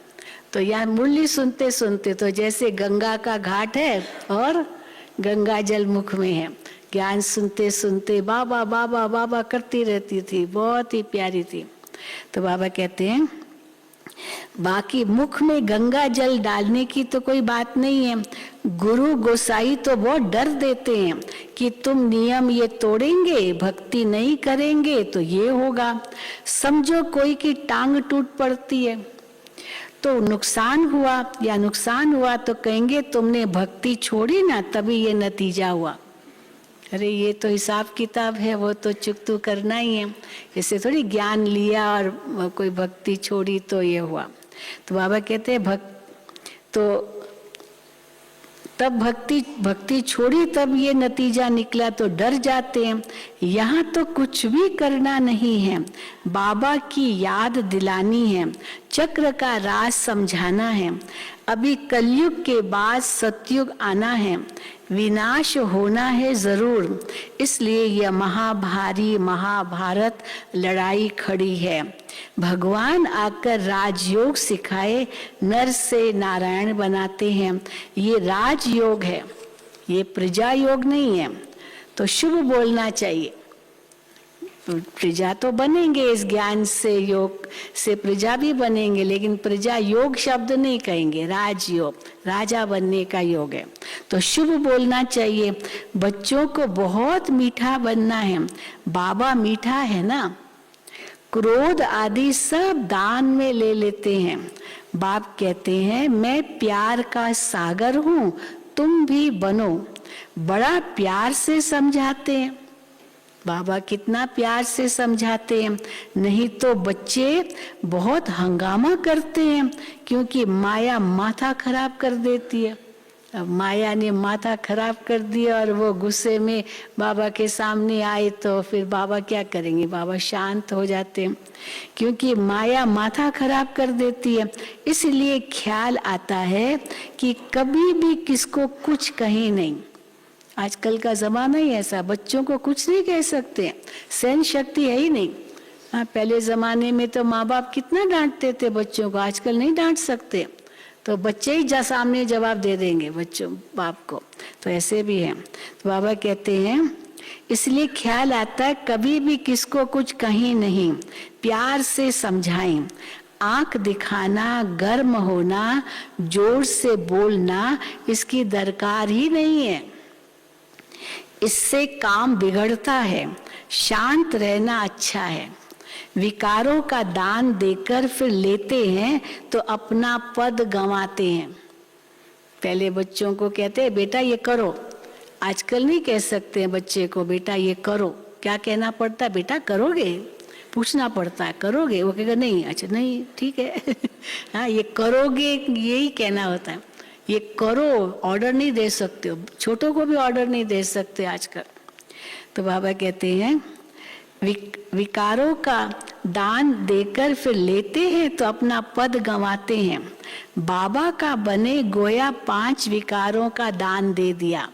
तो यहाँ मुरली सुनते सुनते तो जैसे गंगा का घाट है और गंगा जल मुख में है, ज्ञान सुनते सुनते बाबा बाबा बाबा करती रहती थी, बहुत ही प्यारी थी। तो बाबा कहते हैं बाकी मुख में गंगा जल डालने की तो कोई बात नहीं है। गुरु गोसाई तो बहुत डर देते हैं कि तुम नियम ये तोड़ेंगे, भक्ति नहीं करेंगे तो ये होगा। समझो कोई की टांग टूट पड़ती है तो नुकसान हुआ तो कहेंगे तुमने भक्ति छोड़ी ना, तभी ये नतीजा हुआ। अरे ये तो हिसाब किताब है, वो तो चुकतू करना ही है। इससे थोड़ी ज्ञान लिया और कोई भक्ति छोड़ी तो ये हुआ। तो बाबा कहते हैं तब भक्ति छोड़ी तब ये नतीजा निकला, तो डर जाते हैं। यहाँ तो कुछ भी करना नहीं है, बाबा की याद दिलानी है, चक्र का राज समझाना है। अभी कलयुग के बाद सतयुग आना है, विनाश होना है जरूर, इसलिए यह महाभारी महाभारत लड़ाई खड़ी है। भगवान आकर राजयोग सिखाए, नर से नारायण बनाते हैं। ये राजयोग है, ये प्रजा योग नहीं है। तो शुभ बोलना चाहिए। प्रजा तो बनेंगे इस ज्ञान से, योग से प्रजा भी बनेंगे, लेकिन प्रजा योग शब्द नहीं कहेंगे, राजयोग, राजा बनने का योग है। तो शुभ बोलना चाहिए। बच्चों को बहुत मीठा बनना है, बाबा मीठा है ना। क्रोध आदि सब दान में ले लेते हैं। बाप कहते हैं मैं प्यार का सागर हूं, तुम भी बनो। बड़ा प्यार से समझाते हैं बाबा, कितना प्यार से समझाते हैं। नहीं तो बच्चे बहुत हंगामा करते हैं, क्योंकि माया माथा खराब कर देती है। अब माया ने माथा खराब कर दिया और वो गुस्से में बाबा के सामने आए तो फिर बाबा क्या करेंगे? बाबा शांत हो जाते हैं, क्योंकि माया माथा खराब कर देती है। इसलिए ख्याल आता है कि कभी भी किसको कुछ कहे नहीं। आजकल का जमाना ही ऐसा, बच्चों को कुछ नहीं कह सकते, सहन शक्ति है ही नहीं। हाँ, पहले जमाने में तो माँ बाप कितना डांटते थे बच्चों को, आजकल नहीं डांट सकते, तो बच्चे ही सामने जवाब दे देंगे बच्चों बाप को। तो ऐसे भी है। तो बाबा कहते हैं इसलिए ख्याल आता है कभी भी किसको कुछ कहीं नहीं, प्यार से समझाएं। आंख दिखाना, गर्म होना, जोर से बोलना, इसकी दरकार ही नहीं है। इससे काम बिगड़ता है। शांत रहना अच्छा है। विकारों का दान देकर फिर लेते हैं तो अपना पद गंवाते हैं। पहले बच्चों को कहते हैं बेटा ये करो, आजकल नहीं कह सकते हैं बच्चे को बेटा ये करो। क्या कहना पड़ता है? बेटा करोगे? पूछना पड़ता है करोगे? वो कहेगा नहीं। अच्छा नहीं ठीक है हाँ ये करोगे, यही कहना होता है। ये करो, ऑर्डर नहीं दे सकते हो, छोटों को भी ऑर्डर नहीं दे सकते आजकल। तो बाबा कहते हैं विकारों का दान देकर फिर लेते हैं तो अपना पद गंवाते हैं। बाबा का बने गोया 5 विकारों का दान दे दिया।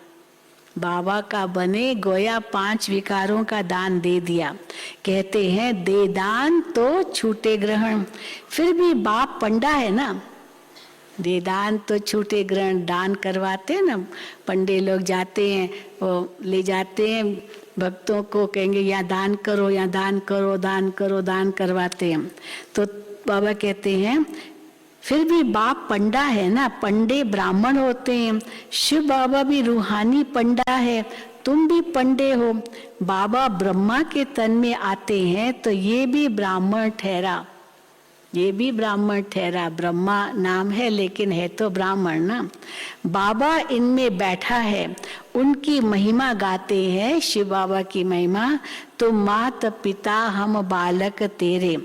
बाबा का बने गोया 5 विकारों का दान दे दिया। कहते हैं दे दान तो छूटे ग्रहण। फिर भी बाप पंडा है ना, दे दान तो छूटे ग्रहण। दान करवाते हैं ना, पंडे लोग जाते हैं, वो ले जाते हैं भक्तों को, कहेंगे यहाँ दान करो, यहाँ दान करो, दान करो, दान करवाते हैं। तो बाबा कहते हैं फिर भी बाप पंडा है ना, पंडे ब्राह्मण होते हैं। शिव बाबा भी रूहानी पंडा है, तुम भी पंडे हो। बाबा ब्रह्मा के तन में आते हैं तो ये भी ब्राह्मण ठहरा, ये भी ब्राह्मण ठहरा। ब्रह्मा नाम है लेकिन है तो ब्राह्मण ना। बाबा इनमें बैठा है, उनकी महिमा गाते हैं, शिव बाबा की महिमा। तो मात पिता हम बालक तेरे,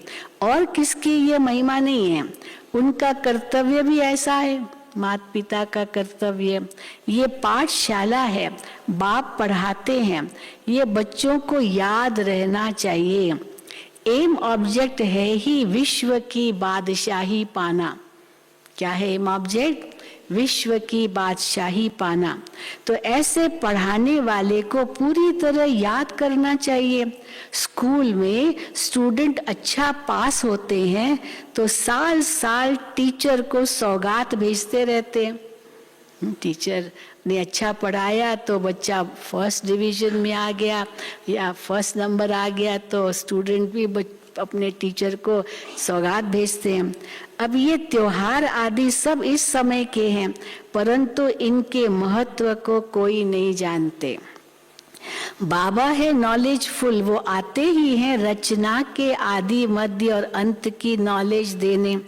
और किसकी ये महिमा नहीं है। उनका कर्तव्य भी ऐसा है, माता पिता का कर्तव्य। ये पाठशाला है, बाप पढ़ाते हैं, ये बच्चों को याद रहना चाहिए। एम ऑब्जेक्ट है ही विश्व की बादशाही पाना। क्या है एम ऑब्जेक्ट? विश्व की बादशाही पाना। तो ऐसे पढ़ाने वाले को पूरी तरह याद करना चाहिए। स्कूल में स्टूडेंट अच्छा पास होते हैं तो साल साल टीचर को सौगात भेजते रहते हैं। टीचर ने अच्छा पढ़ाया तो बच्चा फर्स्ट डिवीजन में आ गया या फर्स्ट नंबर आ गया, तो स्टूडेंट भी अपने टीचर को सौगात भेजते हैं। अब ये त्योहार आदि सब इस समय के हैं, परंतु इनके महत्व को कोई नहीं जानते। बाबा है नॉलेजफुल, वो आते ही हैं रचना के आदि मध्य और अंत की नॉलेज देने।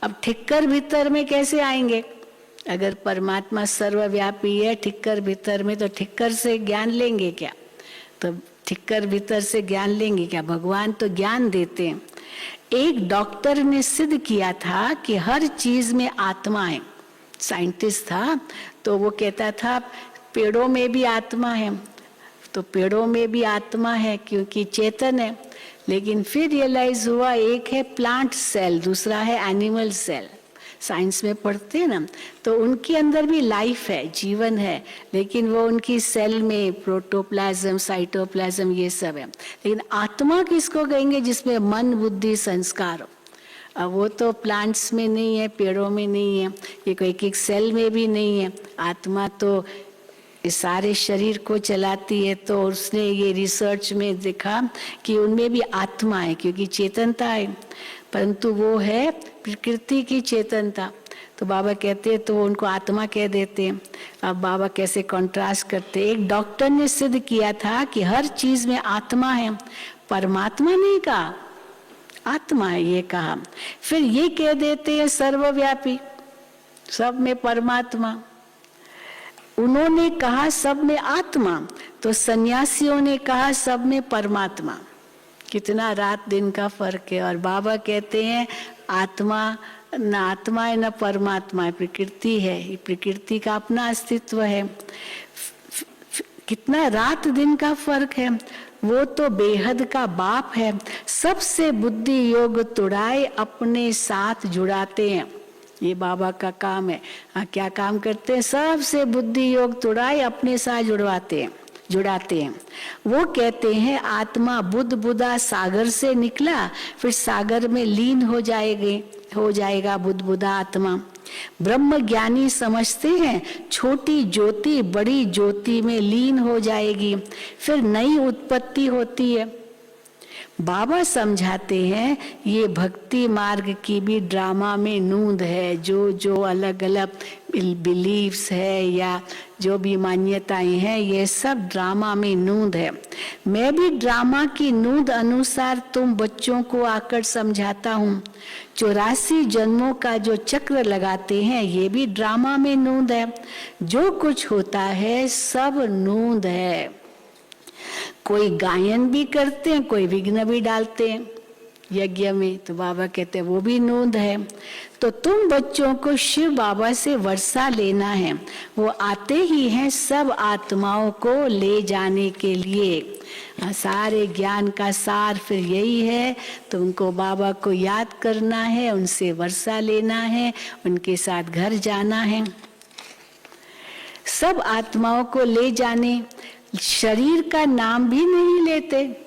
अब ठिक्कर भीतर में कैसे आएंगे? अगर परमात्मा सर्वव्यापी है ठिक्कर भीतर में, तो ठिक्कर से ज्ञान लेंगे क्या? तो ठिक्कर भीतर से ज्ञान लेंगे क्या? भगवान तो ज्ञान देते हैं। एक डॉक्टर ने सिद्ध किया था कि हर चीज में आत्मा है। साइंटिस्ट था, तो वो कहता था पेड़ों में भी आत्मा है, तो पेड़ों में भी आत्मा है क्योंकि चेतन है। लेकिन फिर रियलाइज हुआ एक है प्लांट सेल, दूसरा है एनिमल सेल। साइंस में पढ़ते हैं ना, तो उनके अंदर भी लाइफ है, जीवन है, लेकिन वो उनकी सेल में प्रोटोप्लाज्म, साइटोप्लाज्म ये सब है। लेकिन आत्मा किसको कहेंगे? जिसमें मन, बुद्धि, संस्कार हो। अब वो तो प्लांट्स में नहीं है, पेड़ों में नहीं है, ये कोई एक सेल में भी नहीं है। आत्मा तो इस सारे शरीर को चलाती है। तो उसने ये रिसर्च में देखा कि उनमें भी आत्मा है, क्योंकि चेतनता है, परंतु वो है प्रकृति की चेतनता। तो बाबा कहते हैं, तो उनको आत्मा कह देते हैं। अब बाबा कैसे कंट्रास्ट करते हैं। एक डॉक्टर ने सिद्ध किया था कि हर चीज में आत्मा है, परमात्मा नहीं कहा, आत्मा है ये कहा। फिर ये कह देते हैं सर्वव्यापी, सब में परमात्मा। उन्होंने कहा सब में आत्मा, तो सन्यासियों ने कहा सब में परमात्मा। कितना रात दिन का फर्क है। और बाबा कहते हैं आत्मा न आत्मा है न परमात्मा है, प्रकृति है, ये प्रकृति का अपना अस्तित्व है। कितना रात दिन का फर्क है। वो तो बेहद का बाप है, सबसे बुद्धि योग तुड़ाए अपने साथ जुड़ाते हैं। ये बाबा का काम है। क्या काम करते हैं? सबसे बुद्धि योग तुड़ाए अपने साथ जुड़ाते हैं। वो कहते हैं आत्मा बुद्ध बुदा सागर से निकला, फिर सागर में लीन हो जाएगा बुद्ध बुदा आत्मा। ब्रह्म ज्ञानी समझते हैं छोटी ज्योति बड़ी ज्योति में लीन हो जाएगी, फिर नई उत्पत्ति होती है। बाबा समझाते हैं ये भक्ति मार्ग की भी ड्रामा में नूंद है। जो अलग अलग बिलीव्स है या जो भी मान्यताएं हैं, ये सब ड्रामा में नूंद है। मैं भी ड्रामा की नूंद अनुसार तुम बच्चों को आकर समझाता हूँ। 84 जन्मों का जो चक्र लगाते हैं, ये भी ड्रामा में नूंद है। जो कुछ होता है सब नूंद है। कोई गायन भी करते हैं, कोई विघ्न भी डालते हैं यज्ञ में, तो बाबा कहते हैं वो भी नूंद है। तो तुम बच्चों को शिव बाबा से वर्षा लेना है, वो आते ही हैं सब आत्माओं को ले जाने के लिए। सारे ज्ञान का सार फिर यही है। तो उनको बाबा को याद करना है, उनसे वर्षा लेना है, उनके साथ घर जाना है। सब आत्माओं को ले जाने, शरीर का नाम भी नहीं लेते,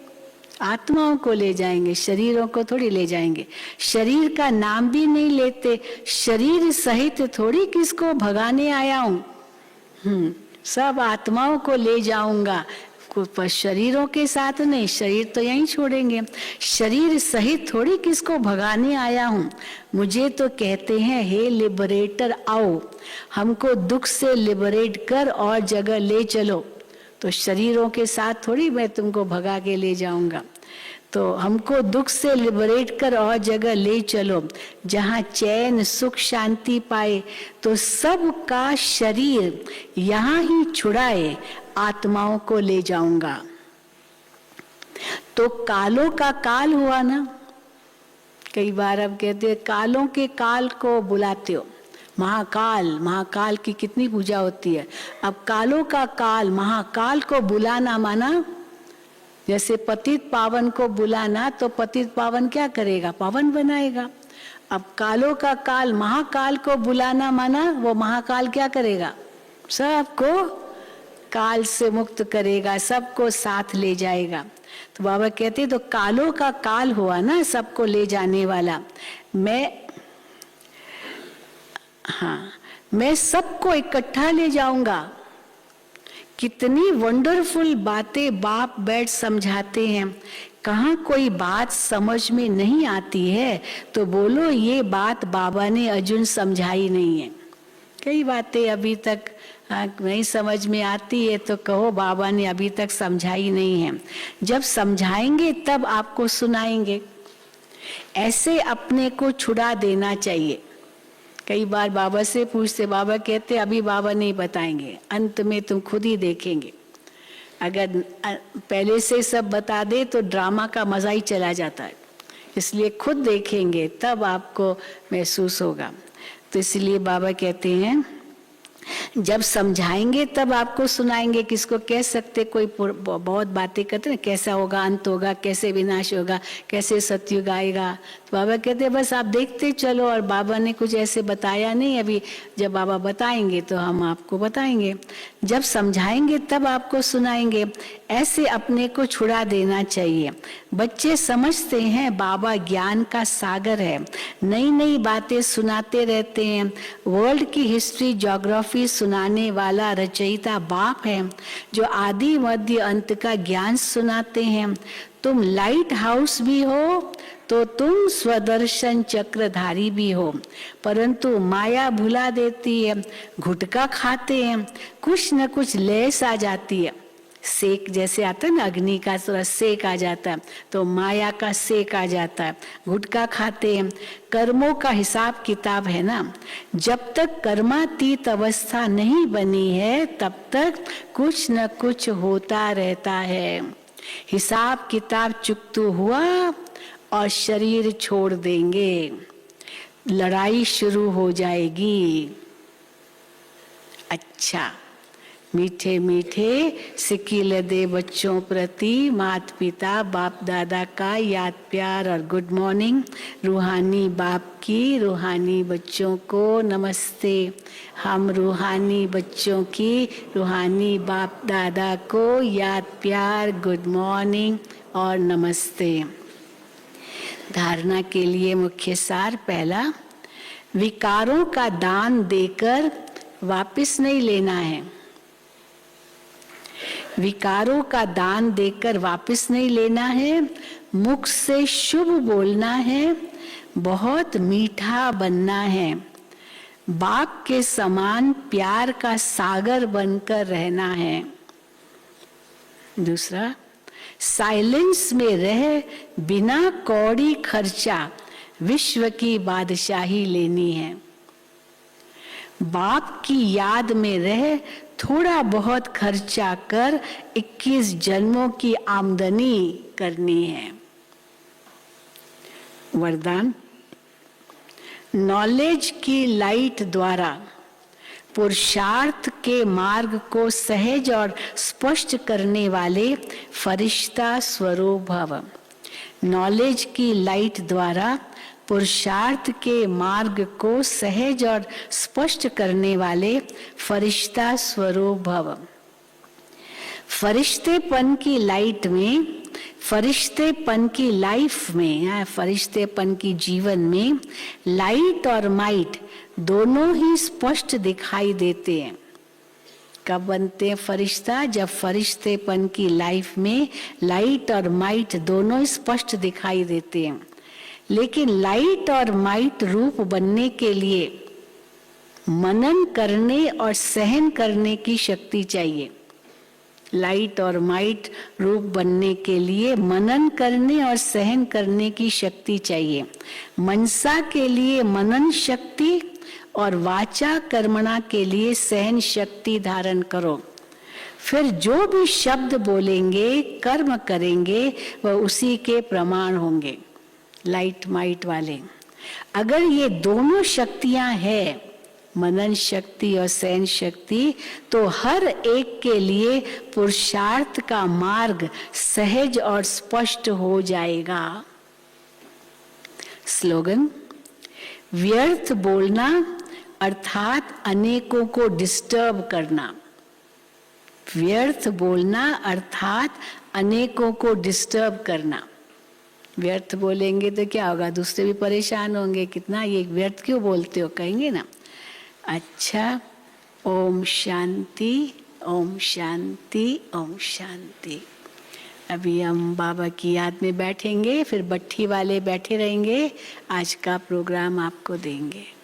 आत्माओं को ले जाएंगे, शरीरों को थोड़ी ले जाएंगे। शरीर का नाम भी नहीं लेते, शरीर सहित थोड़ी किसको भगाने आया हूं। सब आत्माओं को ले जाऊंगा, शरीरों के साथ नहीं, शरीर तो यहीं छोड़ेंगे। शरीर सहित थोड़ी किसको भगाने आया हूँ। मुझे तो कहते हैं हे लिबरेटर आओ, हमको दुख से लिबरेट कर और जगह ले चलो। तो शरीरों के साथ थोड़ी मैं तुमको भगा के ले जाऊंगा। तो हमको दुख से लिबरेट कर और जगह ले चलो जहाँ चैन सुख शांति पाए। तो सबका शरीर यहाँ ही छुड़ाए आत्माओं को ले जाऊंगा। तो कालों का काल हुआ ना, कई बार अब कहते कालों के काल को बुलाते हो। महाकाल की कितनी पूजा होती है। अब कालों का काल, महाकाल को बुलाना माना जैसे पतित पावन को बुलाना, तो पतित पावन क्या करेगा? पावन बनाएगा। अब कालों का काल, महाकाल को बुलाना माना वो महाकाल क्या करेगा? सबको काल से मुक्त करेगा, सबको साथ ले जाएगा। तो बाबा कहते तो कालों का काल हुआ ना, सबको ले जाने वाला। मैं सबको इकट्ठा ले जाऊंगा। कितनी वंडरफुल बातें बाप बैठ समझाते हैं। कहाँ कोई बात समझ में नहीं आती है तो बोलो ये बात बाबा ने अर्जुन समझाई नहीं है। कई बातें अभी तक नहीं समझ में आती है तो कहो बाबा ने अभी तक समझाई नहीं है। जब समझाएंगे तब आपको सुनाएंगे। ऐसे अपने को छुड़ा देना चाहिए। कई बार बाबा से पूछते, बाबा कहते अभी बाबा नहीं बताएंगे, अंत में तुम खुद ही देखेंगे। अगर पहले से सब बता दे तो ड्रामा का मजा ही चला जाता है, इसलिए खुद देखेंगे तब आपको महसूस होगा। तो इसलिए बाबा कहते हैं जब समझाएंगे तब आपको सुनाएंगे। किसको कह सकते, कोई बहुत बातें करते ना, कैसा होगा अंत होगा, कैसे विनाश होगा, कैसे सतयुग आएगा। तो बाबा कहते बस आप देखते चलो, और बाबा ने कुछ ऐसे बताया नहीं अभी। जब बाबा बताएंगे तो हम आपको बताएंगे। जब समझाएंगे तब आपको सुनाएंगे। ऐसे अपने को छुड़ा देना चाहिए। बच्चे समझते हैं बाबा ज्ञान का सागर है, नई नई बातें सुनाते रहते हैं। वर्ल्ड की हिस्ट्री ज्योग्राफी सुनाने वाला रचयिता बाप है, जो आदि मध्य अंत का ज्ञान सुनाते हैं। तुम लाइट हाउस भी हो तो तुम स्वदर्शन चक्रधारी भी हो, परंतु माया भुला देती है। गुटखा खाते हैं, कुछ न कुछ लेस आ जाती है। सेक जैसे आता है ना, अग्नि का थोड़ा सेक आ जाता है तो माया का सेक आ जाता है। गुटखा खाते हैं। कर्मों का हिसाब किताब है ना, जब तक कर्मातीत अवस्था नहीं बनी है तब तक कुछ न कुछ होता रहता है। हिसाब किताब चुकतू हुआ और शरीर छोड़ देंगे, लड़ाई शुरू हो जाएगी। अच्छा, मीठे मीठे सिक्के दे बच्चों प्रति माता पिता बाप दादा का याद प्यार और गुड मॉर्निंग। रूहानी बाप की रूहानी बच्चों को नमस्ते। हम रूहानी बच्चों की रूहानी बाप दादा को याद प्यार, गुड मॉर्निंग और नमस्ते। धारणा के लिए मुख्य सार पहला, विकारों का दान देकर वापस नहीं लेना है। विकारों का दान देकर वापस नहीं लेना है। मुख से शुभ बोलना है, बहुत मीठा बनना है। बाप के समान प्यार का सागर बनकर रहना है। दूसरा, साइलेंस में रह बिना कौड़ी खर्चा विश्व की बादशाही लेनी है। बाप की याद में रह थोड़ा बहुत खर्चा कर 21 जन्मों की आमदनी करनी है। वरदान, नॉलेज की लाइट द्वारा पुरुषार्थ के मार्ग को सहज और स्पष्ट करने वाले फरिश्ता स्वरूप भव। नॉलेज की लाइट द्वारा पुरुषार्थ के मार्ग को सहज और स्पष्ट करने वाले फरिश्ता स्वरूप भव। फरिश्तेपन की लाइट में, फरिश्तेपन की लाइफ में, फरिश्तेपन की जीवन में लाइट और माइट दोनों ही स्पष्ट दिखाई देते हैं। कब बनते हैं फरिश्ता? जब फरिश्तेपन की लाइफ में लाइट और माइट दोनों स्पष्ट दिखाई देते हैं। लेकिन लाइट और माइट रूप बनने के लिए मनन करने और सहन करने की शक्ति चाहिए। लाइट और माइट रूप बनने के लिए मनन करने और सहन करने की शक्ति चाहिए। मनसा के लिए मनन शक्ति और वाचा कर्मणा के लिए सहन शक्ति धारण करो। फिर जो भी शब्द बोलेंगे, कर्म करेंगे, वह उसी के प्रमाण होंगे। लाइट माइट वाले, अगर ये दोनों शक्तियां हैं, मनन शक्ति और सहन शक्ति, तो हर एक के लिए पुरुषार्थ का मार्ग सहज और स्पष्ट हो जाएगा। स्लोगन, व्यर्थ बोलना अर्थात अनेकों को डिस्टर्ब करना। व्यर्थ बोलना अर्थात अनेकों को डिस्टर्ब करना। व्यर्थ बोलेंगे तो क्या होगा? दूसरे भी परेशान होंगे, कितना ये व्यर्थ क्यों बोलते हो, कहेंगे ना। अच्छा, ओम शांति, ओम शांति, ओम शांति। अभी हम बाबा की याद में बैठेंगे, फिर बट्ठी वाले बैठे रहेंगे, आज का प्रोग्राम आपको देंगे।